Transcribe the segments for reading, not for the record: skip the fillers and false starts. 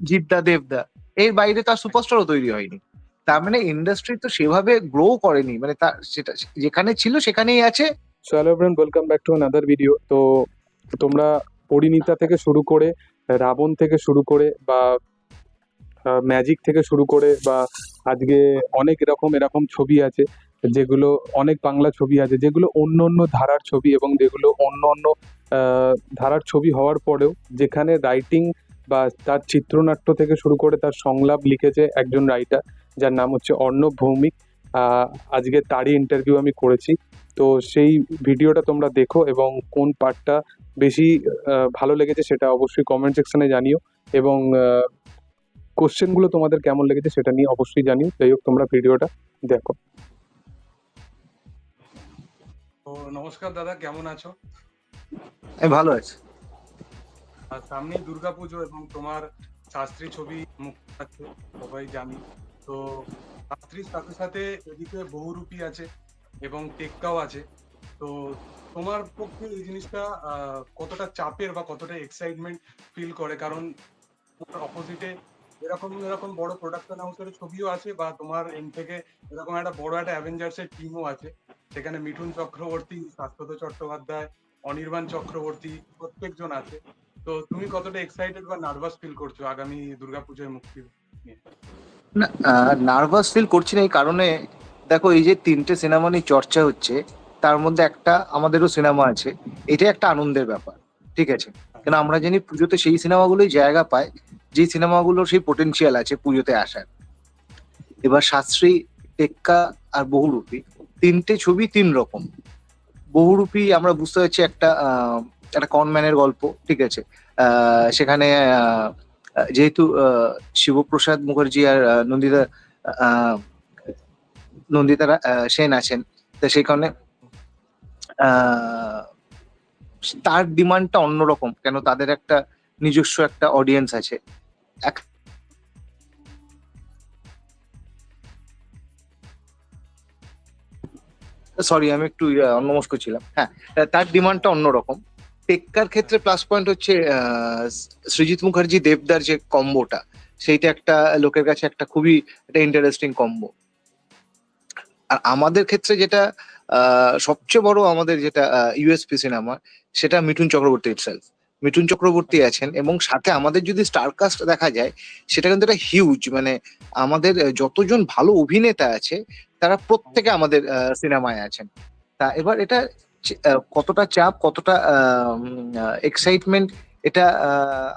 জিদ্দা দেবদা, এর বাইরে তার সুপারস্টারও তৈরি হয়নি। তার মানে ইন্ডাস্ট্রি তো সেভাবে গ্রো করেনি, মানে তার সেটা যেখানে ছিল সেখানেই আছে। So hello everyone, welcome back to another video. তো তোমরা পরিণীতা থেকে শুরু করে, রাবণ থেকে শুরু করে, বা ম্যাজিক থেকে শুরু করে, বা আজকে অনেক এরকম ছবি আছে যেগুলো, অনেক বাংলা ছবি আছে যেগুলো অন্য অন্য ধারার ছবি, এবং যেগুলো অন্য অন্য ধারার ছবি হওয়ার পরেও যেখানে রাইটিং বা তার চিত্রনাট্য থেকে শুরু করে তার সংলাপ লিখেছে একজন রাইটার, যার নাম হচ্ছে অর্ণব ভৌমিক। আজকে তারই ইন্টারভিউ আমি করেছি। তো সেই ভিডিওটা তোমরা দেখো, এবং কোন পার্টটা বেশি ভালো লেগেছে সেটা অবশ্যই কমেন্ট সেকশনে জানিও, এবং কোশ্চেনগুলো তোমাদের কেমন লেগেছে সেটা নিয়ে অবশ্যই জানিও। যাই হোক, তোমরা ভিডিওটা দেখো। তো নমস্কার দাদা, কেমন আছো? আমি ভালো আছি। আর সামনেই দুর্গাপুজো এবং তোমার শাস্ত্রী ছবি মুক্তি পাচ্ছে, সবাই জানি। তো শাস্ত্রীর সাথে সাথে এদিকে বহুরূপী আছে এবং টেক্কাও আছে। তো তোমার পক্ষে এই জিনিসটা কতটা চাপের বা কতটা এক্সাইটমেন্ট ফিল করে? কারণ তোমার অপোজিটে এরকম এরকম বড় প্রোডাকশন হাউসের ছবিও আছে, বা তোমার এন থেকে এরকম একটা বড় একটা অ্যাভেঞ্জার্সের টিমও আছে, সেখানে মিঠুন চক্রবর্তী, শাশ্বত চট্টোপাধ্যায়, অনির্বাণ চক্রবর্তী প্রত্যেকজন আছে। তো তুমি কতটা এক্সাইটেড বা নার্ভাস ফিল করছো আগামী দুর্গাপুজোয় মুক্তি নিয়ে? না, নার্ভাস ফিল করছি না এই কারণে, দেখো এই যে 3টে সিনেমা নিয়ে চর্চা হচ্ছে, তার মধ্যে একটা আমাদেরও সিনেমা আছে। এটা একটা আনন্দের ব্যাপার, ঠিক আছে? কেন আমরা জানি পুজোতে সেই সিনেমাগুলোই জায়গা পায় যে সিনেমাগুলোর সেই পোটেনশিয়াল আছে পুজোতে আসার। এবার শাস্ত্রী, টেক্কা আর বহুরূপী, 3টে ছবি 3 রকম। বহুরূপী আমরা বুঝতে পারছি একটা কনম্যানের গল্প, ঠিক আছে? সেখানে যেহেতু শিবপ্রসাদ মুখার্জি আর আহ, নন্দিতা সেন আছেন, তো সেই কারণে আহ, তার ডিমান্ডটা অন্যরকম, কেন তাদের একটা নিজস্ব একটা অডিয়েন্স আছে। সরি, আমি একটু অন্যমস্ক ছিলাম। হ্যাঁ, তার ডিমান্ডটা অন্যরকম। টেক্কার ক্ষেত্রে প্লাস পয়েন্ট হচ্ছে সৃজিত মুখার্জি দেবদার যে কম্বোটা, সেইটা একটা লোকের কাছে একটা খুবই একটা ইন্টারেস্টিং কম্বো। আর আমাদের ক্ষেত্রে যেটা সবচেয়ে বড়, আমাদের যেটা ইউএসপি সিনেমা, সেটা মিঠুন চক্রবর্তী ইটসেলফ। মিঠুন চক্রবর্তী আছেন, এবং সাথে আমাদের যদি স্টার কাস্ট দেখা যায়, সেটা কিন্তু একটা হিউজ, মানে আমাদের যতজন ভালো অভিনেতা আছে তারা প্রত্যেকে আমাদের সিনেমায় আছেন। তা এবার এটা কতটা চাপ, কতটা এক্সাইটমেন্ট, এটা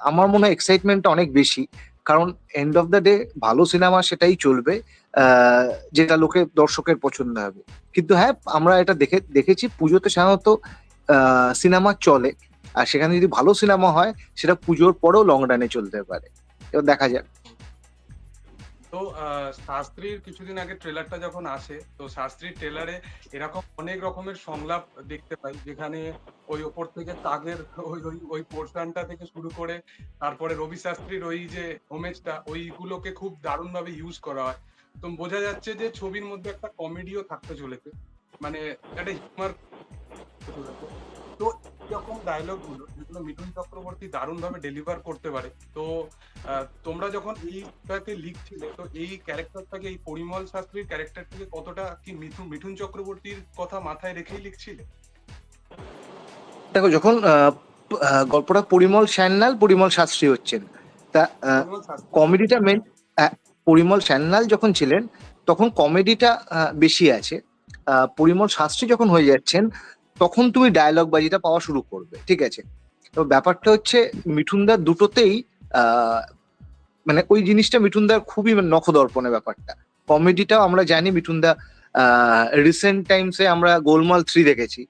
আমার মনে হয় এক্সাইটমেন্টটা অনেক বেশি। কারণ এন্ড অফ দ্য ডে ভালো সিনেমা সেটাই চলবে যেটা দর্শকের পছন্দ হবে। কিন্তু হ্যাঁ, আমরা এটা দেখেছি পুজোতে সাধারণত সিনেমা চলে, আর সেখানে যদি ভালো সিনেমা হয় সেটা পুজোর পরেও লং রানে চলতে পারে। এবার দেখা যাক। তো শাস্ত্রীর কিছুদিন আগে ট্রেলারটা যখন আসে, তো শাস্ত্রীর ট্রেলারে এরকম অনেক রকমের সংলাপ দেখতে পাই, যেখানে ওই ওপর থেকে তাগের ওই ওই ওই পোর্শনটা থেকে শুরু করে তারপরে রবি শাস্ত্রীর ওই যে হোমেজটা, ওইগুলোকে খুব দারুণ ভাবে ইউজ করা হয়। তো বোঝা যাচ্ছে যে ছবির মধ্যে একটা কমেডিও থাকতে চলেছে, মানে একটা হিউমার চলেছে। তো এরকম ডায়লগ গুলো যেগুলো মিঠুন চক্রবর্তী দারুণ ভাবে ডেলিভার করতে পারে। তো তোমরা যখন এইটাকে লিখছিলে, তো এই ক্যারেক্টারটাকে, এই পরিমল শাস্ত্রীর ক্যারেক্টারটাকে কতটা কি মিঠুন মিঠুন চক্রবর্তীর কথা মাথায় রেখেই লিখছিলে? দেখো, যখন গল্পটা পরিমল সান্যাল, পরিমল শাস্ত্রী হচ্ছেন, তা পরিমল শাস্ত্রী। কমেডিটা মেন। পরিমল সান্যাল যখন ছিলেন তখন কমেডিটা বেশি আছে। পরিমল শাস্ত্রী যখন হয়ে যাচ্ছেন তখন তুমি ডায়লগ বাজিটা পাওয়া শুরু করবে, ঠিক আছে? তো ব্যাপারটা হচ্ছে মিঠুনদার দুটোতেই আহ মানে ওই জিনিসটা মিঠুনদার খুবই নখদর্পণের ব্যাপারটা। কমেডিটাও আমরা জানি মিঠুনদা, রিসেন্ট টাইমসে আমরা গোলমাল 3 দেখেছি,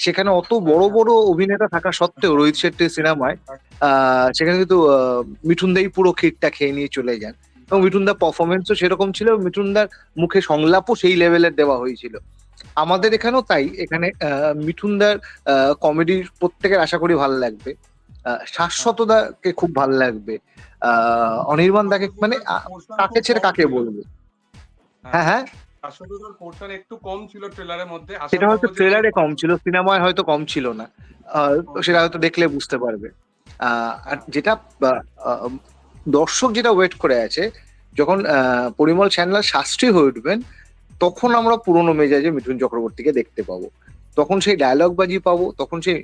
সেখানে অত বড় বড় অভিনেতা থাকা সত্ত্বেও রোহিত শেট্টির সিনেমায় সেখানে কিন্তু মিঠুনদাই পুরো খিটটা খেয়ে নিয়ে চলে যান, এবং মিঠুনদার পারফরমেন্সও সেরকম ছিল, মিঠুনদার মুখে সংলাপও সেই লেভেলের দেওয়া হয়েছিল। আমাদের এখানেও তাই, এখানে মিঠুনদার কমেডি প্রত্যেকের আশা করি ভালো লাগবে। শাশ্বতদাকে খুব ভালো লাগবে। অনির্বাণ দাকে, মানে কাকে ছেড়ে কাকে বলবো? হ্যাঁ, হ্যাঁ, শাশ্বতদার পোর্শন একটু কম ছিল ট্রেলারের মধ্যে। আশা সেটা হয়তো করবো যে ট্রেলারে কম ছিল, সিনেমায় হয়তো কম ছিল না। তো সেটা হয়তো দেখলে বুঝতে পারবে। আর যেটা দর্শক যেটা ওয়েট করে আছে, যখন পরিমল সান্যাল শাস্ত্রী হয়ে উঠবেন, তখন আমরা পুরোনো মেজাজে মিঠুন চক্রবর্তীকে দেখতে পাবো। তখন সেই ডায়লগ বাজি পাবো, তখন সেই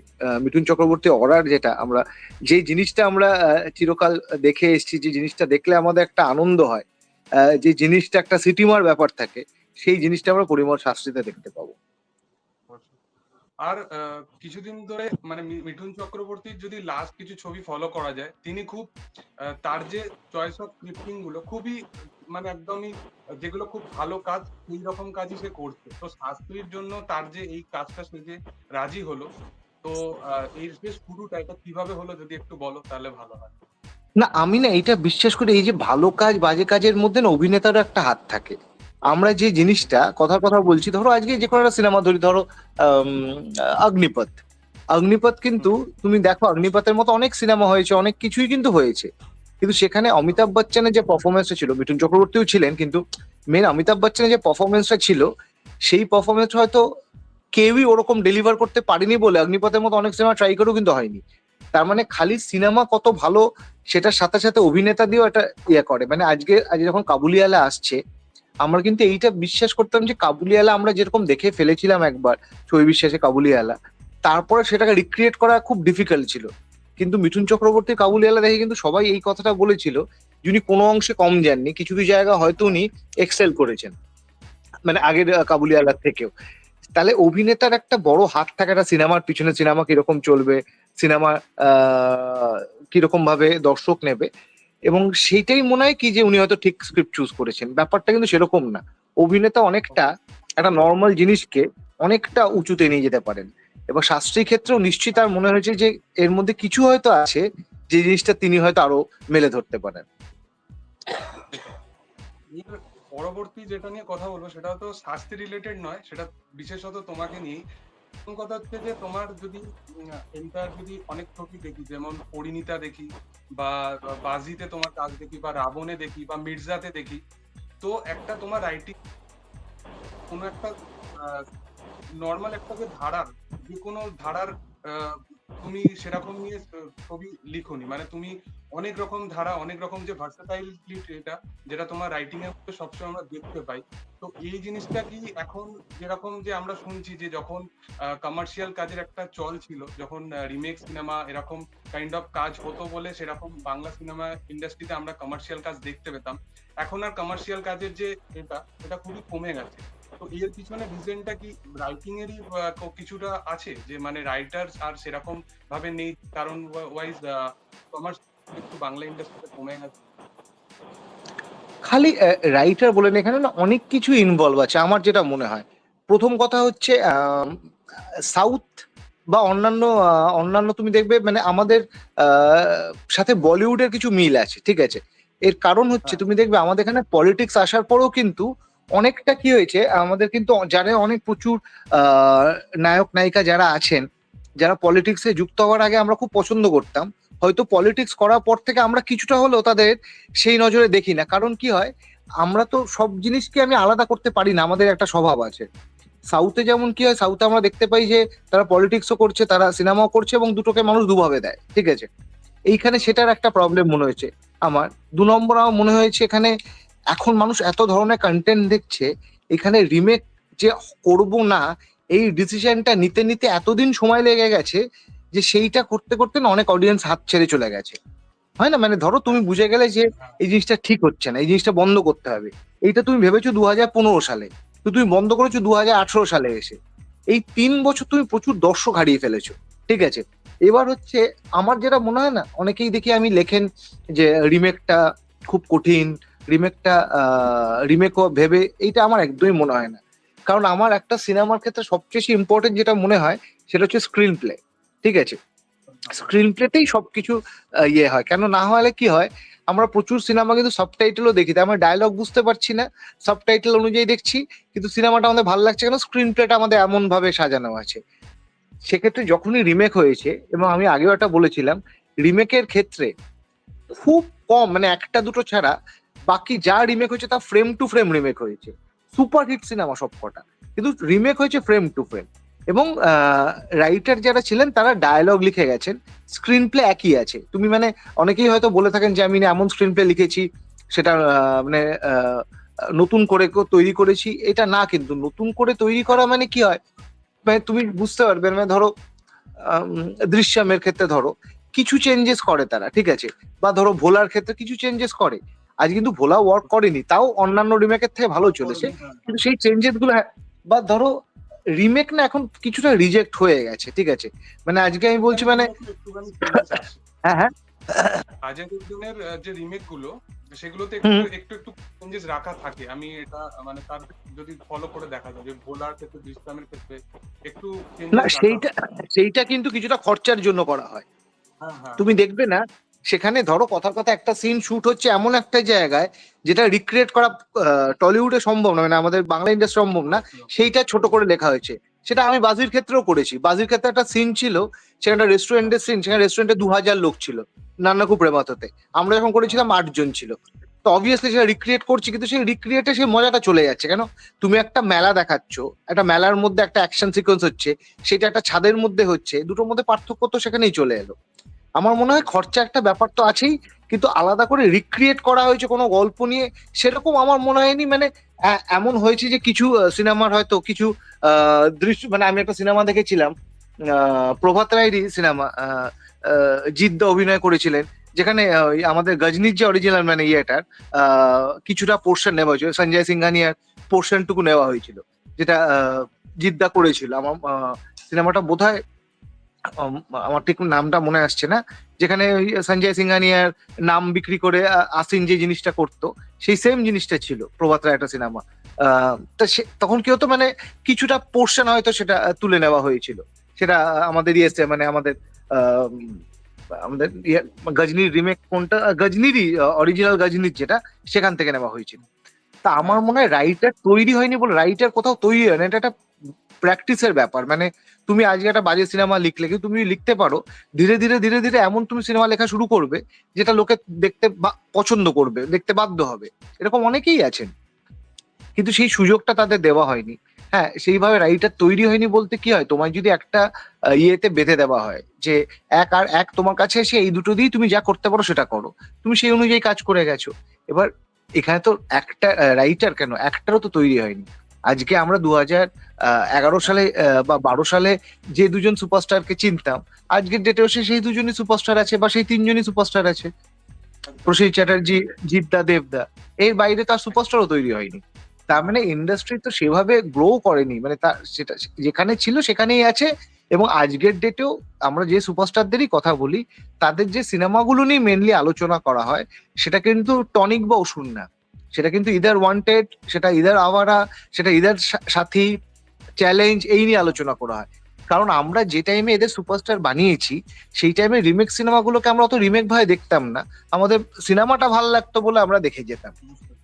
মিঠুন চক্রবর্তী অরার, যেটা আমরা, যে জিনিসটা আমরা চিরকাল দেখে এসেছি, যে জিনিসটা দেখলে আমাদের একটা আনন্দ হয়, যে জিনিসটা একটা সিটিমার ব্যাপার থাকে, সেই জিনিসটা আমরা পরিমল শাস্ত্রীতে দেখতে পাবো। আর কিছুদিন ধরে মানে মিঠুন চক্রবর্তীর যদি লাস্ট কিছু ছবি ফলো করা যায়, তিনি খুব তার যে চয়েস অফ স্ক্রিপ্টিং গুলো খুবই মানে একদমই যেগুলো খুব ভালো কাজ, সেই রকম কাজই সে করছে। তো শাস্ত্রীর জন্য তার যে এই কাজটা সে যে রাজি হলো, তো এর যে শুরুটা এটা কিভাবে হলো যদি একটু বলো তাহলে ভালো হয়। না, আমি না এটা বিশ্বাস করি, এই যে ভালো কাজ বাজে কাজের মধ্যে না অভিনেতারও একটা হাত থাকে। আমরা যে জিনিসটা কথার কথা বলছি, ধরো আজকে যে কোনো একটা সিনেমা ধরি, ধরো আম, অগ্নিপথ। অগ্নিপথ কিন্তু তুমি দেখো, অগ্নিপথের মতো অনেক সিনেমা হয়েছে, অনেক কিছুই কিন্তু হয়েছে, কিন্তু সেখানে অমিতাভ বচ্চনের যে পারফরমেন্সটা ছিল, মিঠুন চক্রবর্তীও ছিলেন, কিন্তু মেন অমিতাভ বচ্চনের যে পারফরমেন্সটা ছিল, সেই পারফরমেন্স হয়তো কেউই ওরকম ডেলিভার করতে পারেনি বলে অগ্নিপথের মতো অনেক সিনেমা ট্রাই করেও কিন্তু হয়নি। তার মানে খালি সিনেমা কত ভালো, সেটার সাথে সাথে অভিনেতা দিয়েও একটা ইয়ে করে। মানে আজ যখন কাবুলিওয়ালা আসছে, আমরা কিন্তু এইটা বিশ্বাস করতাম যে কাবুলিওয়ালা আমরা যেরকম দেখে ফেলেছিলাম একবার, ছবি বিশ্বাসে কাবুলিওয়ালা, তারপরে সেটাকে রিক্রিয়েট করা খুব ডিফিকাল্ট ছিল। কিন্তু মিঠুন চক্রবর্তীর কাবুলিওয়ালা দেখে কিন্তু সবাই এই কথাটা বলেছিল, যিনি কোনো অংশে কম যাননি, কিছু কিছু জায়গা হয়তো উনি এক্সেল করেছেন, মানে আগের কাবুলিওয়ালার থেকেও। তাহলে অভিনেতার একটা বড় হাত থাকে একটা সিনেমার পিছনে, সিনেমা কিরকম চলবে, সিনেমা কিরকম ভাবে দর্শক নেবে, এবং সেইটাই মনে হয় কি যে উনি হয়তো ঠিক স্ক্রিপ্ট চুজ করেছেন। ব্যাপারটা কিন্তু সেরকম না। অভিনেতা অনেকটা একটা নর্মাল জিনিসকে অনেকটা উঁচুতে নিয়ে যেতে পারেন, এবং শাস্ত্রীয় ক্ষেত্রেও নিশ্চয়ই তার মনে হয়েছে যে এর মধ্যে কিছু হয়তো আছে, যে জিনিসটা তিনি হয়তো আরো মেলে ধরতে পারেন। এর পরবর্তী যেটা নিয়ে কথা বলবো সেটা তো শাস্তি রিলেটেড নয়, সেটা বিশেষত তোমাকে নিয়ে। প্রথম কথা হচ্ছে যে তোমার যদি এন্টার যদি অনেক ছবি দেখি, যেমন পরিণীতা দেখি বা বাজিতে তোমার কাজ দেখি বা রাবণে দেখি বা মির্জাতে দেখি, তো একটা তোমার রাইটিং কোনো একটা নর্মাল একটা যে ধারার, যে কোনো ধারার আহ, তুমি সেরকম নিয়ে ছবি লিখোনি, মানে তুমি অনেক রকম ধারা, অনেক রকম যে ভার্সেটাইলিটি, এটা যেটা তোমার রাইটিং এর মধ্যে সবসময় আমরা দেখতে পাই। তো এই জিনিসটা কি এখন যেরকম যে আমরা শুনছি যে যখন কমার্শিয়াল কাজের একটা চল ছিল, যখন রিমেক সিনেমা এরকম কাইন্ড অফ কাজ হতো বলে সেরকম বাংলা সিনেমা ইন্ডাস্ট্রিতে আমরা কমার্শিয়াল কাজ দেখতে পেতাম, এখন আর কমার্শিয়াল কাজের যে এটা খুবই কমে গেছে। তো এর পিছনে রিজনটা কি রাইটিং এরই কিছুটা আছে, যে মানে রাইটার আর সেরকম ভাবে নেই, কারণ ওয়াইজ কমার্স একটু বাংলা ইন্ডাস্ট্রিতে কমে গেছে? খালি রাইটার বলেন, এখানে না অনেক কিছু ইনভলভ আছে আমার যেটা মনে হয়। প্রথম কথা হচ্ছে সাউথ বা অন্যান্য তুমি দেখবে মানে আমাদের সাথে বলিউডের কিছু মিল আছে, ঠিক আছে। এর কারণ হচ্ছে তুমি দেখবে আমাদের এখানে পলিটিক্স আসার পরেও কিন্তু অনেকটা কি হয়েছে, আমাদের কিন্তু যারা অনেক প্রচুর নায়ক নায়িকা যারা আছেন, যারা পলিটিক্সে যুক্ত হওয়ার আগে আমরা খুব পছন্দ করতাম, হয়তো পলিটিক্স করার পর থেকে আমরা কিছুটা হলেও তাদের সেই নজরে দেখি না। কারণ কি হয়, আমরা তো সব জিনিসকে আমি আলাদা করতে পারি না, আমাদের একটা স্বভাব আছে। সাউথে যেমন কি হয়, সাউথে আমরা দেখতে পাই যে তারা পলিটিক্সও করছে, তারা সিনেমাও করছে, এবং দুটোকে মানুষ দুভাবে দেয়, ঠিক আছে। এইখানে সেটার একটা প্রবলেম মনে হয়েছে আমার। 2 নম্বর আমার মনে হয়েছে এখানে এখন মানুষ এত ধরনের কন্টেন্ট দেখছে, এখানে রিমেক যে করব না, এই ডিসিশনটা নিতে নিতে এতদিন সময় লেগে গেছে, যে সেইটা করতে করতে না অনেক অডিয়েন্স হাত ছেড়ে চলে গেছে। হয় না, মানে ধরো তুমি বুঝে গেলে যে এই জিনিসটা ঠিক হচ্ছে না, এই জিনিসটা বন্ধ করতে হবে, এইটা তুমি ভেবেছো 2015 সালে, তো তুমি বন্ধ করেছো 2018 সালে এসে। এই 3 বছর তুমি প্রচুর দর্শক হারিয়ে ফেলেছো, ঠিক আছে। এবার হচ্ছে আমার যেটা মনে হয় না, অনেকেই দেখি আমি লেখেন যে রিমেকটা খুব কঠিন, রিমেকও ভেবে, এইটা আমার একদমই মনে হয় না। কারণ আমার একটা সিনেমার ক্ষেত্রে সবচেয়ে ইম্পর্টেন্ট যেটা মনে হয়, সেটা হচ্ছে স্ক্রিন প্লে, ঠিক আছে। স্ক্রিন প্লেতেই সবকিছু ইয়ে হয়। কেন না হলে কি হয়, আমরা প্রচুর সিনেমা কিন্তু সাবটাইটেলও দেখি, তাই আমরা ডায়লগ বুঝতে পারছি না, সাবটাইটেল অনুযায়ী দেখছি, কিন্তু সিনেমাটা আমাদের ভালো লাগছে কেন, স্ক্রিন প্লেটা আমাদের এমন ভাবে সাজানো আছে। সেক্ষেত্রে যখনই রিমেক হয়েছে, এবং আমি আগেও একটা বলেছিলাম, রিমেকের ক্ষেত্রে খুব কম, মানে একটা দুটো ছাড়া বাকি যা রিমেক হয়েছে তা ফ্রেম টু ফ্রেম রিমেক হয়েছে। সুপার হিট সিনেমা সব কটা, কিন্তু রিমেক হয়েছে ফ্রেম টু ফ্রেম। এবং রাইটার যারা ছিলেন তারা ডায়ালগ লিখে গেছেন, স্ক্রিন প্লে একই আছে। তুমি মানে অনেকেই হয়তো বলে থাকেন যে আমি এমন স্ক্রিন প্লে লিখেছি সেটা মানে নতুন করে তৈরি করেছি, এটা না। কিন্তু নতুন করে তৈরি করা মানে কি হয়, মানে তুমি বুঝতে পারবে, মানে ধরো দৃশ্যমের ক্ষেত্রে ধরো কিছু চেঞ্জেস করে তারা, ঠিক আছে, বা ধরো ভোলার ক্ষেত্রে কিছু চেঞ্জেস করে। আজ কিন্তু ভোলা ওয়ার্ক করেনি, তাও অন্যান্য রিমেকের থেকে ভালো চলেছে, কিন্তু সেই চেঞ্জেস গুলো বা ধরো রিমেক না এখন কিছুটা রিজেক্ট হয়ে গেছে, ঠিক আছে। মানে আজকে আমি বলছি মানে একটুখানি চেঞ্জেস আসে। হ্যাঁ হ্যাঁ অজয় দেবগনের যে রিমেক গুলো, সেগুলোতে হুম। একটু চেঞ্জেস রাখা থাকে। আমি এটা মানে তার যদি ফলো করে দেখা যায় যে ভোলার ক্ষেত্রে, দৃশ্যমের ক্ষেত্রে একটু না চেঞ্জেস রাখা সেইটা হয়। সেইটা কিন্তু কিছুটা খরচার জন্য করা হয়। হ্যাঁ, হ্যাঁ, তুমি দেখবে না, সেখানে ধরো কথার কথা একটা সিন শুট হচ্ছে এমন একটা জায়গায় যেটা রিক্রিয়েট করা টলিউডে সম্ভব না, মানে আমাদের বাংলা ইন্ডাস্ট্রি সম্ভব না, একদম। সেইটা ছোট করে লেখা হয়েছে। সেটা আমি বাজির ক্ষেত্রেও করেছি। বাজির ক্ষেত্রে একটা সিন ছিল, সেখানে রেস্টুরেন্টের সিন, সেখানে রেস্টুরেন্টে 2000 লোক ছিল নান্নাকু প্রেমাততে। আমরা যখন করেছিলাম 8 জন ছিল। তো অবভিয়াসলি সেটা রিক্রিয়েট করছি, কিন্তু সেই রিক্রিয়েটে সেই মজাটা চলে যাচ্ছে কেন? তুমি একটা মেলা দেখাচ্ছ, একটা মেলার মধ্যে একটা অ্যাকশন সিকোয়েন্স হচ্ছে, সেটা একটা ছাদের মধ্যে হচ্ছে, দুটোর মধ্যে পার্থক্য তো সেখানেই চলে এলো। আমার মনে হয় খরচা একটা ব্যাপার তো আছেই, কিন্তু আলাদা করে রিক্রিয়েট করা হয়েছে কোনো গল্প নিয়ে সেরকম আমার মনে হয়নি। মানে এমন হয়েছে যে কিছু সিনেমার হয়তো কিছু দৃশ্য, মানে আমি একটা সিনেমা দেখেছিলাম, প্রভাত রায়েরই সিনেমা, জিদ্দা অভিনয় করেছিলেন, যেখানে ওই আমাদের গজনির যে অরিজিনাল মানে ইয়েটার কিছুটা পোর্শন নেওয়া হয়েছিল, সঞ্জয় সিংহানিয়ার পোর্শনটুকু নেওয়া হয়েছিল, যেটা জিদ্দা করেছিল। আমার সিনেমাটা বোধহয় আমার ঠিক নামটা মনে আসছে না, যেখানে ওই সঞ্জয় সিংহানিয়ার নাম বিক্রি করে আসিন যে জিনিসটা করতো, সেই সেম জিনিসটা ছিল প্রভাত রায় একটা সিনেমা। তা তখন কি হতো, মানে কিছুটা পোর্শন হয়তো সেটা তুলে নেওয়া হয়েছিল। সেটা আমাদের ইয়েছে, মানে আমাদের আহ, আমাদের গজনির রিমেক কোনটা, গজনিরই অরিজিনাল গজনির যেটা, সেখান থেকে নেওয়া হয়েছিল। তা আমার হ্যাঁ, মনে হয় রাইটার তৈরি হয়নি বলে, রাইটার কোথাও তৈরি হয় না, এটা একটা প্র্যাকটিসের ব্যাপার। মানে তুমি আজকে একটা বাজে সিনেমা লিখলে, কিন্তু তুমি লিখতে পারো, ধীরে ধীরে ধীরে ধীরে এমন তুমি সিনেমা লেখা শুরু করবে যেটা লোকে দেখতে পছন্দ করবে, দেখতে বাধ্য হবে। এরকম অনেকেই আছেন, কিন্তু সেই সুযোগটা তাদের দেওয়া হয়নি। হ্যাঁ, সেইভাবে রাইটার তৈরি হয়নি বলতে কি হয়, তোমায় যদি একটা ইয়েতে বেঁধে দেওয়া হয় যে এক আর এক তোমার কাছে এসে এই দুটো দিয়ে তুমি যা করতে পারো সেটা করো, তুমি সেই অনুযায়ী কাজ করে গেছো। এবার এখানে তো একটা রাইটার কেন, একটারও তো তৈরি হয়নি। আজকে আমরা 2011 সালে বা 12 সালে যে দুজন সুপারস্টারকে চিনতাম, আজকের ডেটেও সেই দুজনই সুপারস্টার আছে, বা সেই তিনজনই সুপারস্টার আছে, প্রসেন চ্যাটার্জি, জিদ্দা, দেবদা। এর বাইরে তার সুপারস্টারও তৈরি হয়নি। তার মানে ইন্ডাস্ট্রি তো সেভাবে গ্রো করেনি, মানে তার সেটা যেখানে ছিল সেখানেই আছে। এবং আজকের ডেটেও আমরা যে সুপারস্টারদেরই কথা বলি, তাদের যে সিনেমাগুলো নিয়ে মেনলি আলোচনা করা হয়, সেটা কিন্তু টনিক বা ওষুধ না, সেটা কিন্তু ইদার ওয়ান্টেড, সেটা ইদার আওয়ারা, সেটা ইদার সাথী, চ্যালেঞ্জ, এই নিয়ে আলোচনা করা হয়। কারণ আমরা যে টাইমে এদের সুপারস্টার বানিয়েছি, সেই টাইমে রিমেক সিনেমাগুলোকে আমরা অত রিমেক ভাবে দেখতাম না, আমাদের সিনেমাটা ভালো লাগতো বলে আমরা দেখে যেতাম।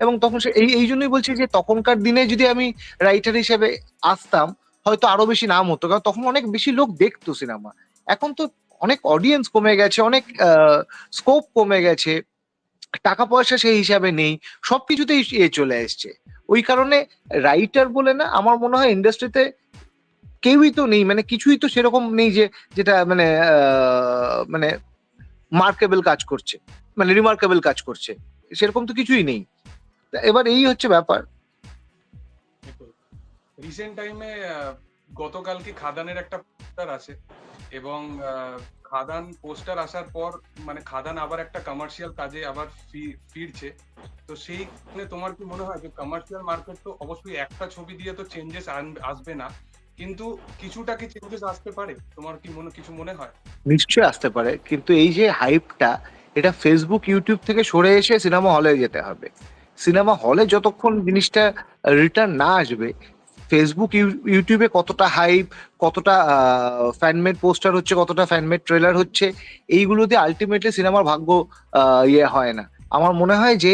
এবং তখন এই জন্যই বলছি যে তখনকার দিনে যদি আমি রাইটার হিসেবে আসতাম, হয়তো আরো বেশি নাম হতো, কারণ তখন অনেক বেশি লোক দেখতো সিনেমা। এখন তো অনেক অডিয়েন্স কমে গেছে, অনেক স্কোপ কমে গেছে, টাকা পয়সা সেই হিসাবে নেই, সবকিছুতেই চলে এসছে। ওই কারণে রাইটার বলে না, আমার মনে হয় ইন্ডাস্ট্রিতে কেউই তো নেই, মানে কিছুই তো সেরকম নেই যে যেটা মানে মানে মার্কেবল কাজ করছে, মানে রিমার্কেবল কাজ করছে, সেরকম তো কিছুই নেই। এবার এই হচ্ছে ব্যাপার। রিসেন্ট টাইমে গতকালকে খাদানের একটা পোস্টার আছে, এবং খাদান পোস্টার আসার পর মানে খাদান আবার একটা কমার্শিয়াল কাজে আবার ফিরছে। তো সেইখানে তোমার কি মনে হয় যে কমার্শিয়াল মার্কেট তো অবশ্যই একটা ছবি দিয়ে তো চেঞ্জেস আসবে না, কিন্তু কিছুটা কি চেঞ্জেস আসতে পারে? তোমার কি কিছু মনে হয়? নিশ্চয়ই আসতে পারে, কিন্তু এই যে হাইপটা, এটা ফেসবুক ইউটিউব থেকে সরে এসে সিনেমা হলে যেতে হবে। সিনেমা হলে যতক্ষণ জিনিসটা রিটার্ন না আসবে, ফেসবুক ইউটিউবে কতটা হাইপ, কতটা ফ্যানমেড পোস্টার হচ্ছে, কতটা ফ্যানমেড ট্রেলার হচ্ছে, এইগুলো দিয়ে আলটিমেটলি সিনেমার ভাগ্য ইয়ে হয় না। আমার মনে হয় যে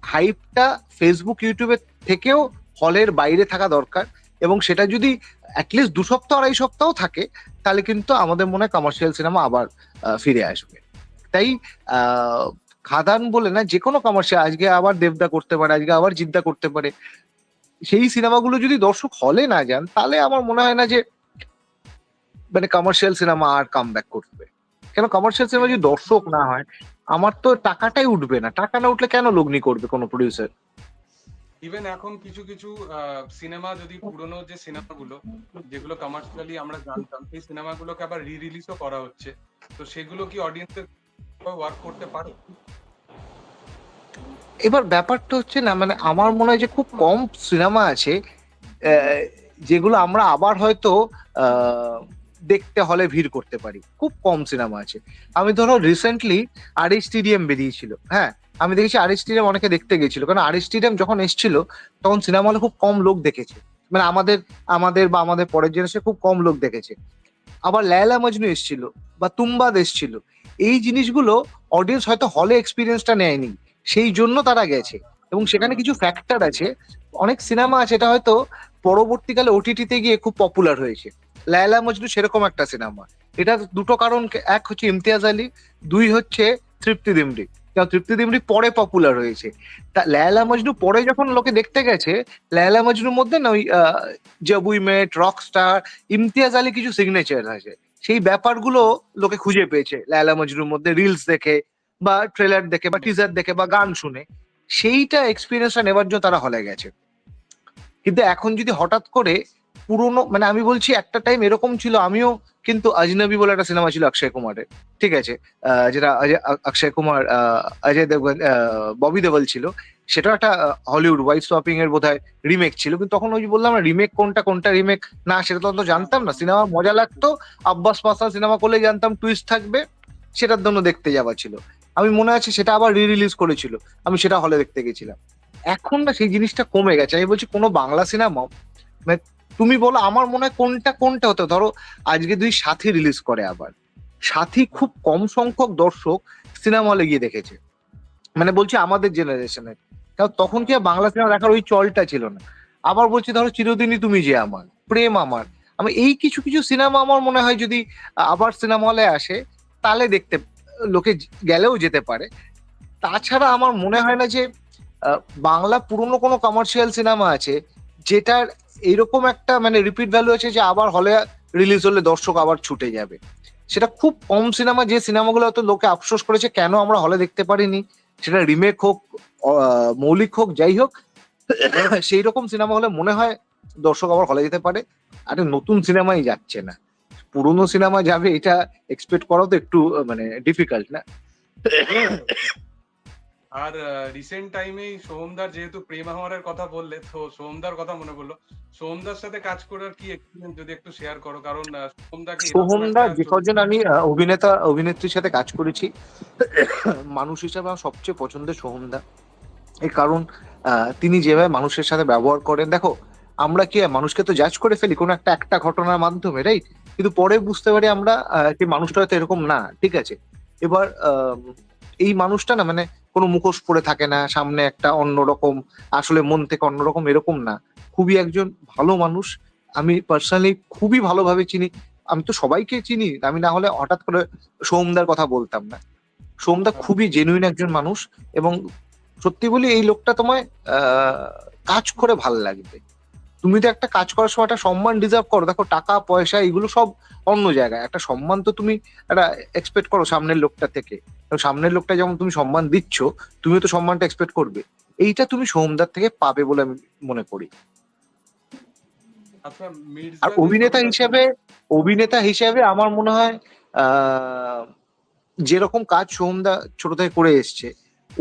হাইপটা ফেসবুক ইউটিউবের থেকেও হলের বাইরে থাকা দরকার, এবং সেটা যদি অ্যাটলিস্ট 2 সপ্তাহ 2.5 সপ্তাহ থাকে, তাহলে কিন্তু আমাদের মনে হয় কমার্শিয়াল সিনেমা আবার ফিরে আসবে। তাই আহ খাদান বলে না, যে কোনো কমার্শিয়াল আজকে আবার দেবদা করতে পারে, আজকে আবার জিদ্দা করতে পারে। সেই সিনেমাগুলো যদি দর্শক হলে না যান, তাহলে আমার মনে হয় না যে মানে কমার্শিয়াল সিনেমা আর কামব্যাক করবে? কেন কমার্শিয়াল সিনেমা যদি দর্শক না হয়, আমার তো টাকাটাই উঠবে না। টাকা না উঠলে কেন লগ্নি করবে কোনো প্রডিউসার? ইভেন এখন কিছু কিছু সিনেমা যদি পুরনো যে সিনেমাগুলো যেগুলো কমার্শিয়ালি আমরা জানতাম সেই সিনেমাগুলোকে আবার রি রিলিজও করা হচ্ছে, তো সেগুলো কি অডিয়েন্সের ওয়ার্ক করতে পারে? এবার ব্যাপারটা হচ্ছে না, মানে আমার মনে হয় যে খুব কম সিনেমা আছে যেগুলো আমরা আবার হয়তো আহ, দেখতে হলে ভিড় করতে পারি। খুব কম সিনেমা আছে। আমি ধরো রিসেন্টলি আরএস স্টেডিয়াম বেরিয়েছিল, হ্যাঁ, আমি দেখেছি আরএস স্টেডিয়াম অনেকে দেখতে গেছিল, কারণ আরএস স্টেডিয়াম যখন এসেছিল তখন সিনেমা হলে খুব কম লোক দেখেছে। মানে আমাদের আমাদের বা আমাদের পরের জেনারেশন খুব কম লোক দেখেছে। আবার লায়লা মজনু এসেছিল বা তুম্বাদ এসেছিল, এই জিনিসগুলো অডিয়েন্স হয়তো হলে এক্সপিরিয়েন্সটা নেয়নি, সেই জন্য তারা গেছে। এবং সেখানে কিছু ফ্যাক্টর আছে, অনেক সিনেমা আছে এটা হয়তো পরবর্তীকালে ওটিটিতে গিয়ে খুব পপুলার হয়েছে। লায়লা মজনু সেরকম একটা সিনেমা। এটা দুটো কারণ, এক হচ্ছে ইমতিয়াজ আলী, দুই হচ্ছে তৃপ্তি দিমরি। কারণ তৃপ্তি দিমরি পরে পপুলার হয়েছে। তা লায়লা মজনু পরে যখন লোকে দেখতে গেছে, লায়লা মজনুর মধ্যে না ওই জব উই মেট, রকস্টার, ইমতিয়াজ আলী কিছু সিগনেচার আছে, সেই ব্যাপারগুলো লোকে খুঁজে পেয়েছে লায়লা মজনুর মধ্যে, রিলস দেখে বা ট্রেলার দেখে বা টিজার দেখে বা গান শুনে। সেইটা এক্সপিরিয়েন্সটা নেবার জন্য তারা হলে গেছে। কিন্তু এখন যদি হঠাৎ করে পুরোনো, মানে আমি বলছি একটা টাইম এরকম ছিল, আমিও কিন্তু আজনবী বলে একটা সিনেমা ছিল অক্ষয় কুমারের, ঠিক আছে, যেটা অক্ষয় কুমার, অজয় দেবগন, ববি দেওয়াল ছিল, সেটা একটা হলিউড ওয়াইফ সোয়াপিং এর বোধহয় রিমেক ছিল। কিন্তু তখন ওই যে বললাম না, রিমেক কোনটা কোনটা রিমেক না সেটা তো অত জানতাম না। সিনেমা মজা লাগতো, আব্বাস পাসাল সিনেমা করলে জানতাম টুইস্ট থাকবে, সেটার জন্য দেখতে যাওয়া ছিল। আমি মনে আছে সেটা আবার রি রিলিজ করেছিল, আমি সেটা হলে দেখতে গেছিলাম। এখন না সেই জিনিসটা কমে গেছে। আমি বলছি কোনো বাংলা সিনেমা, মানে তুমি বলো আমার মনে হয় কোনটা কোনটা হতো, ধরো আজকে দুই সাথী রিলিজ করে, আবার সাথী খুব কম সংখ্যক দর্শক সিনেমা হলে গিয়ে দেখেছে, মানে বলছি আমাদের জেনারেশনের। কারণ তখন কি আর বাংলা সিনেমা দেখার ওই চলটা ছিল না। আবার বলছি ধরো চিরদিনই তুমি যে আমার, প্রেম আমার, আমি এই কিছু কিছু সিনেমা আমার মনে হয় যদি আবার সিনেমা হলে আসে তাহলে দেখতে লোকে গেলেও যেতে পারে। তাছাড়া আমার মনে হয় না যে বাংলা পুরনো কোনো কমার্শিয়াল সিনেমা আছে যেটার এইরকম একটা মানে রিপিট ভ্যালু আছে যে আবার হলে রিলিজ হলে দর্শক আবার ছুটে যাবে। সেটা খুব কম সিনেমা, যে সিনেমাগুলো হয়তো লোকে আফসোস করেছে কেন আমরা হলে দেখতে পারিনি, সেটা রিমেক হোক, মৌলিক হোক, যাই হোক, সেই রকম সিনেমা হলে মনে হয় দর্শক আবার হলে যেতে পারে। আর নতুন সিনেমাই যাচ্ছে না, পুরোনো সিনেমা যাবে এটা এক্সপেক্ট করাও তো একটু মানে ডিফিকাল্ট না? আর রিসেন্ট টাইমেই সোহমদার যেহেতু প্রেম আহমারের কথা বললে, তো সোহমদার কথা মনে পড়লো। সোহমদার সাথে কাজ করার কি এক্সপিরিয়েন্স যদি একটু শেয়ার করো, কারণ সোহমদাকে এরকম সোহমদা একটা যে কজন আমি অভিনেতা অভিনেত্রীর সাথে কাজ করেছি, মানুষ হিসাবে আমার সবচেয়ে পছন্দের সোহমদা। এর কারণ তিনি যেভাবে মানুষের সাথে ব্যবহার করেন, দেখো আমরা কি মানুষকে তো জাজ করে ফেলি কোনো একটা একটা ঘটনার মাধ্যমে, রাইট? কিন্তু পরে বুঝতে পারি আমরা যে মানুষটা হয়তো এরকম না, ঠিক আছে। এবার এই মানুষটা না মানে কোনো মুখোশ পরে থাকে না, সামনে একটা অন্যরকম, আসলে মন থেকে অন্যরকম, এরকম না। খুবই একজন ভালো মানুষ। আমি পার্সোনালি খুবই ভালোভাবে চিনি। আমি তো সবাইকে চিনি, আমি না হলে হঠাৎ করে সোমদার কথা বলতাম না। সোমদা খুবই জেনুইন একজন মানুষ। এবং সত্যি বলি এই লোকটা তোমায় কাজ করে ভাল লাগবে। তুমি তো একটা কাজ করার সময় একটা সম্মান ডিজার্ভ করো। দেখো টাকা পয়সা এগুলো সব অন্য জায়গায়, একটা সম্মান তো তুমি একটা এক্সপেক্ট করো সামনের লোকটা থেকে। এবং সামনের লোকটা যেমন তুমি সম্মান দিচ্ছ, তুমিও তো সম্মানটা এক্সপেক্ট করবে। এইটা তুমি সোমদার থেকে পাবে বলে আমি মনে করি। আচ্ছা, আর মির্জা যে ছবিটা ছিল, অভিনেতা হিসেবে আমার মনে হয় আহ যেরকম কাজ সোহমদা ছোট থেকে করে এসছে,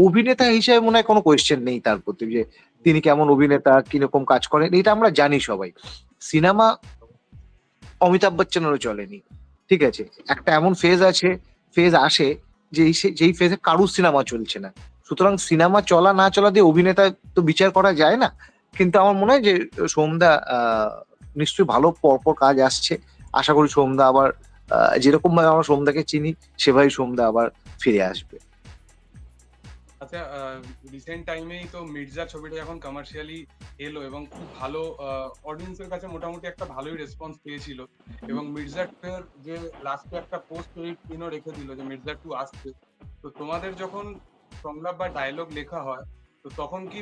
অভিনেতা হিসেবে মনে হয় কোনো কোয়েশ্চেন নেই তার প্রতি, যে তিনি কেমন অভিনেতা, কিরকম কাজ করেন, এটা আমরা জানি সবাই। সিনেমা অমিতাভ বচ্চনেরও চলেনি, ঠিক আছে। একটা এমন ফেজ আছে, ফেজ আসে, যেই ফেজে কারুর সিনেমা চলছে না। সুতরাং সিনেমা চলা না চলা দিয়ে অভিনেতা তো বিচার করা যায় না। কিন্তু আমার মনে হয় যে সোমদা নিশ্চয়ই ভালো পরপর কাজ আসছে। আশা করি সোমদা আবার যেরকম ভাবে আমরা সোমদাকে চিনি সেভাবেই সোমদা আবার ফিরে আসবে। আচ্ছা, রিসেন্ট টাইমেই তো মির্জা ছবিটা যখন কমার্শিয়ালি এলো এবং খুব ভালো অডিয়েন্সের কাছে মোটামুটি একটা ভালোই রেসপন্স পেয়েছিল, এবং মির্জা 2 এর যে লাস্টে একটা পোস্ট ক্রেডিট সিনও রেখে দিল যে মির্জা 2 আসছে। তো তোমাদের যখন সংলাপ বা ডায়লগ লেখা হয়, তো তখন কি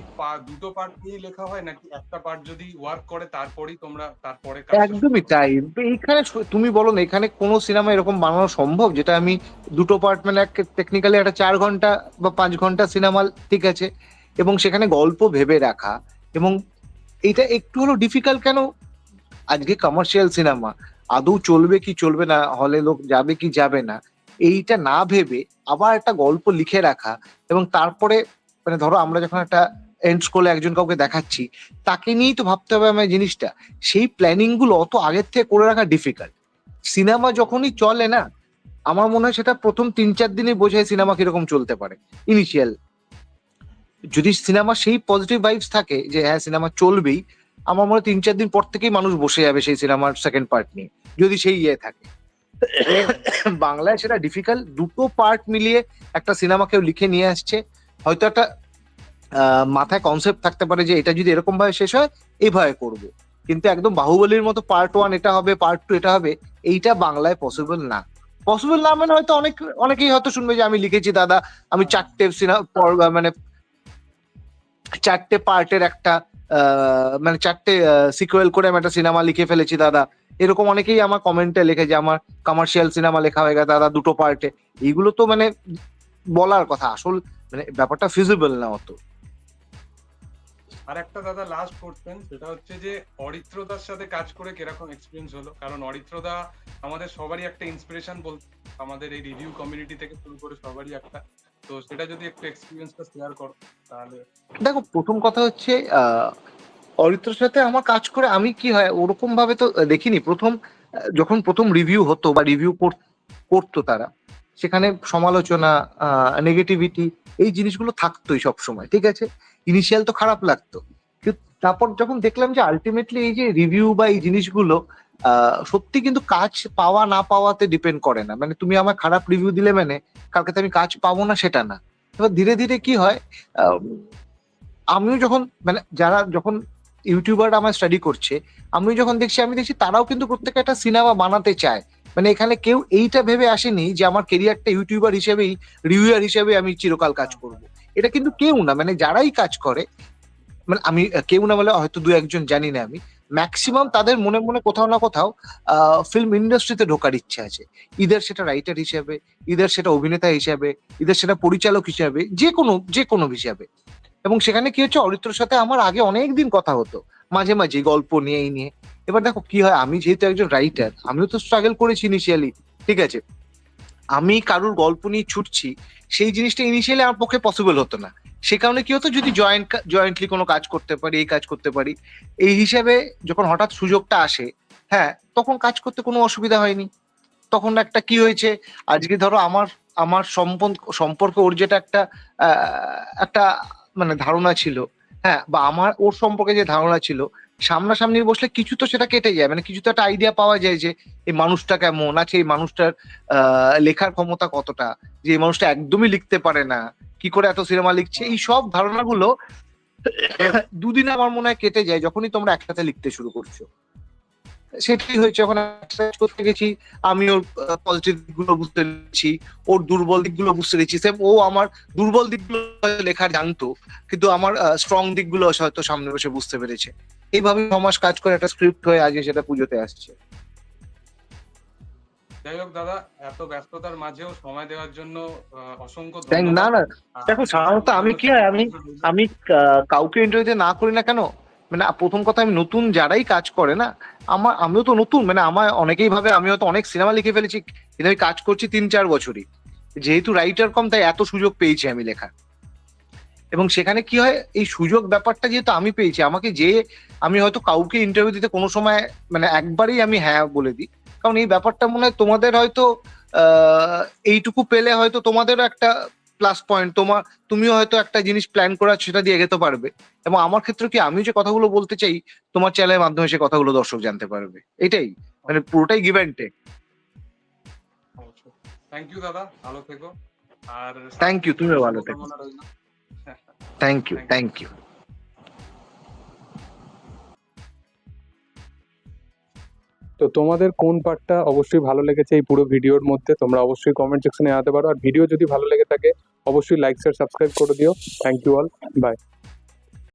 দুটো পার্ট নিয়ে লেখা হয় নাকি একটা পার্ট যদি ওয়ার্ক করে তারপরেই তোমরা তারপরে কাজটা শুরু একদমই করো? তাই। এইখানে তুমি বলো না এখানে কোনো সিনেমা এরকম বানানো সম্ভব যেটা আমি দুটো পার্ট মানে টেকনিক্যালি একটা 4 ঘন্টা বা 5 ঘন্টা সিনেমা, ঠিক আছে, এবং সেখানে গল্প ভেবে রাখা, এবং এটা একটু হলো ডিফিকাল্ট কেন, আজকে কমার্শিয়াল সিনেমা আদৌ চলবে কি চলবে না, হলে লোক যাবে কি যাবে না, এইটা না ভেবে আবার একটা গল্প লিখে রাখা, এবং তারপরে মানে ধরো আমরা যখন একটা এন্ড স্ক্রোলে একজন কাউকে দেখাচ্ছি, তাকে নিয়েই তো ভাবতে হবে আমার জিনিসটা, সেই প্ল্যানিং গুলো অত আগের থেকে করে রাখা ডিফিকাল্ট। সিনেমা যখনই চলে না, আমার মনে হয় সেটা প্রথম 3-4 দিনে বোঝায় সিনেমা কিরকম চলতে পারে। ইনিশিয়াল যদি সিনেমা সেই পজিটিভ ভাইবস থাকে যে হ্যাঁ সিনেমা চলবেই, আমার মনে হয় 3-4 দিন পর থেকেই মানুষ বসে যাবে সেই সিনেমার সেকেন্ড পার্ট নিয়ে, যদি সেই ইয়ে থাকে। বাংলায় সেটা ডিফিকাল্ট, দুটো পার্ট মিলিয়ে একটা সিনেমা কেউ লিখে নিয়ে আসছে, হয়তো একটা মাথায় কনসেপ্ট থাকতে পারে যে এটা যদি এরকম ভাবে শেষ হয় এইভাবে করব, কিন্তু একদম বাহুবলীর মতো পার্ট 1 এটা হবে, পার্ট 2 এটা হবে, এইটা বাংলায় পসিবল না। পসিবল না মানে হয়তো অনেকেই হয়তো শুনবে যে আমি লিখেছি দাদা, আমি 4টে সিনেমা মানে 4টে পার্টের একটা মানে 4টে সিকুয়েল করে আমি একটা সিনেমা লিখে ফেলেছি দাদা, এরকম অনেকেই আমার কমেন্টে লেখে যে আমার কমার্শিয়াল সিনেমা লেখা হয়ে গেছে দাদা দুটো পার্টে। এইগুলো তো মানে বলার কথা, আসল মানে ব্যাপারটা ফিজিবল না অত। আর একটা দাদা লাস্ট কোশ্চেন, সেটা হচ্ছে যে অরিত্রদার সাথে কাজ করে কিরকম এক্সপিরিয়েন্স হলো? কারণ অরিত্রদা আমাদের সবারই একটা ইন্সপিরেশন বলতে, আমাদের এই রিভিউ কমিউনিটি থেকে শুরু করে সবারই একটা। তো সেটা যদি একটু এক্সপিরিয়েন্সটা শেয়ার করো তাহলে। দেখো প্রথম কথা হচ্ছে অরিত্রর সাথে আমার কাজ করে আমি কি হয় ওরকম ভাবে তো দেখিনি। যখন প্রথম রিভিউ হতো বা রিভিউ করতো তারা, সেখানে সমালোচনা, নেগেটিভিটি, এই জিনিসগুলো থাকতোই সব সময়, ঠিক আছে। ইনিশিয়াল তো খারাপ লাগতো, কিন্তু তারপর যখন দেখলাম যে আলটিমেটলি এই যে রিভিউ বা এই জিনিসগুলো সত্যি কিন্তু কাজ পাওয়া না পাওয়াতে ডিপেন্ড করে না, মানে তুমি আমার খারাপ রিভিউ দিলে মানে কালকে তো আমি কাজ পাবো না সেটা না। এবার ধীরে ধীরে কি হয়, আহ, আমিও যখন মানে যারা যখন ইউটিউবার আমার স্টাডি করছে, আমিও যখন আমি দেখছি তারাও কিন্তু প্রত্যেকে একটা সিনেমা বানাতে চায়। মানে এখানে কেউ এইটা ভেবে আসেনি যে আমার কেরিয়ারটা ইউটিউবার হিসেবেই, রিভিউয়ার হিসেবে আমি চিরকাল কাজ করব। এটা কিন্তু কেউ না, মানে যারাই কাজ করে, মানে আমি কেউ না বলে হয়তো 2-1 জন জানি না, আমি ম্যাক্সিমাম তাদের মনে মনে কোথাও না কোথাও ফিল্ম ইন্ডাস্ট্রিতে ঢোকার ইচ্ছা আছে, ইদার সেটা রাইটার হিসেবে, ইদার সেটা অভিনেতা হিসেবে, ইদার সেটা পরিচালক হিসেবে, যে কোনো হিসাবে। এবং সেখানে কি হচ্ছে, অরিত্রর সাথে আমার আগে অনেক দিন কথা হতো, মাঝে মাঝে গল্প নিয়ে এই নিয়ে। এবার দেখো কি হয়, আমি যেহেতু একজন রাইটার, আমিও তো স্ট্রাগল করেছি ইনিশিয়ালি, ঠিক আছে। আমি কারুর গল্প নিয়ে ছুটছি, সেই জিনিসটা ইনিশিয়ালি আমার পক্ষে পসিবল হতো না। সে কারণে কি হতো, যদি জয়েন্টলি কোনো কাজ করতে পারি, এই কাজ করতে পারি, এই হিসাবে যখন হঠাৎ সুযোগটা আসে, হ্যাঁ তখন কাজ করতে কোনো অসুবিধা হয়নি। তখন একটা কি হয়েছে, আজকে ধরো আমার আমার সম্পর্কে ওর যেটা একটা মানে ধারণা ছিল, হ্যাঁ, বা আমার ওর সম্পর্কে যে ধারণা ছিল, সামনাসামনি বসলে কিছু তো সেটা কেটে যায়, মানে কিছু তো একটা আইডিয়া পাওয়া যায় যে এই মানুষটা কেমন আছে, এই মানুষটার লেখার ক্ষমতা কতটা, যে এই মানুষটা একদমই লিখতে পারে না, কি করে এত সিনেমা লিখছে, এই সব ধারণাগুলো দুদিনে আমার মনে হয় কেটে যায় যখনই তোমরা একসাথে লিখতে শুরু করছো। সেটাই হয়েছে, যখন এক্সারসাইজ করতে গেছি আমি ওর পজিটিভ দিকগুলো বুঝতে পেরেছি, ওর দুর্বল দিকগুলো বুঝতে পেরেছি, সেম ও আমার দুর্বল দিকগুলো হয়তো লেখার জানতো, কিন্তু আমার স্ট্রং দিকগুলো হয়তো সামনে বসে বুঝতে পেরেছে। এইভাবে 6 মাস কাজ করে একটা স্ক্রিপ্ট হয়ে আজকে সেটা পুজোতে আসছে। যাই হোক দাদা, এত ব্যস্ততার মাঝেও সময় দেওয়ার জন্য অসংখ্য না ধন্যবাদ। না, দেখো সাধারণত আমি কি হয়, আমি কাউকে ইন্টারভিউতে না করি না কেন, মানে প্রথম কথা আমি নতুন যারাই কাজ করে না, আমিও তো নতুন, মানে আমার অনেকেই ভাবে আমি হয়তো অনেক সিনেমা লিখে ফেলেছি, কিন্তু আমি কাজ করছি 3-4 বছরই, যেহেতু রাইটার কম তাই এত সুযোগ পেয়েছি আমি লেখার। এবং সেখানে কি হয়, এই সুযোগ ব্যাপারটা যেহেতু আমি পেয়েছি, আমি হয়তো কাউকে ইন্টারভিউ দিতে কোনো সময় মানে একবারেই আমি হ্যাঁ বলে দিই, কারণ এই ব্যাপারটা মনে হয় তোমাদের হয়তো এইটুকু পেলে হয়তো তোমাদেরও একটা প্লাস পয়েন্ট, তুমিও হয়তো একটা জিনিস প্ল্যান করা সেটা দিয়ে এগোতে পারবে। এবং আমার ক্ষেত্রে কি, আমি যে কথাগুলো বলতে চাই তোমার চ্যানেলের মাধ্যমে সে কথাগুলো দর্শক জানতে পারবে, এটাই মানে পুরোটাই give and take. Thank you দাদা, ভালো থেকো। আর থ্যাংক ইউ, তুমিও ভালো থেকো। শুভকামনা রইল। Thank you, thank you. তো তোমাদের কোন পার্টটা অবশ্যই ভালো লেগেছে এই পুরো ভিডিওর মধ্যে তোমরা অবশ্যই কমেন্ট সেকশনে জানাতে পারো। আর ভিডিও যদি ভালো লেগে থাকে অবশ্যই লাইক শেয়ার সাবস্ক্রাইব করে দিও। Thank you all, by.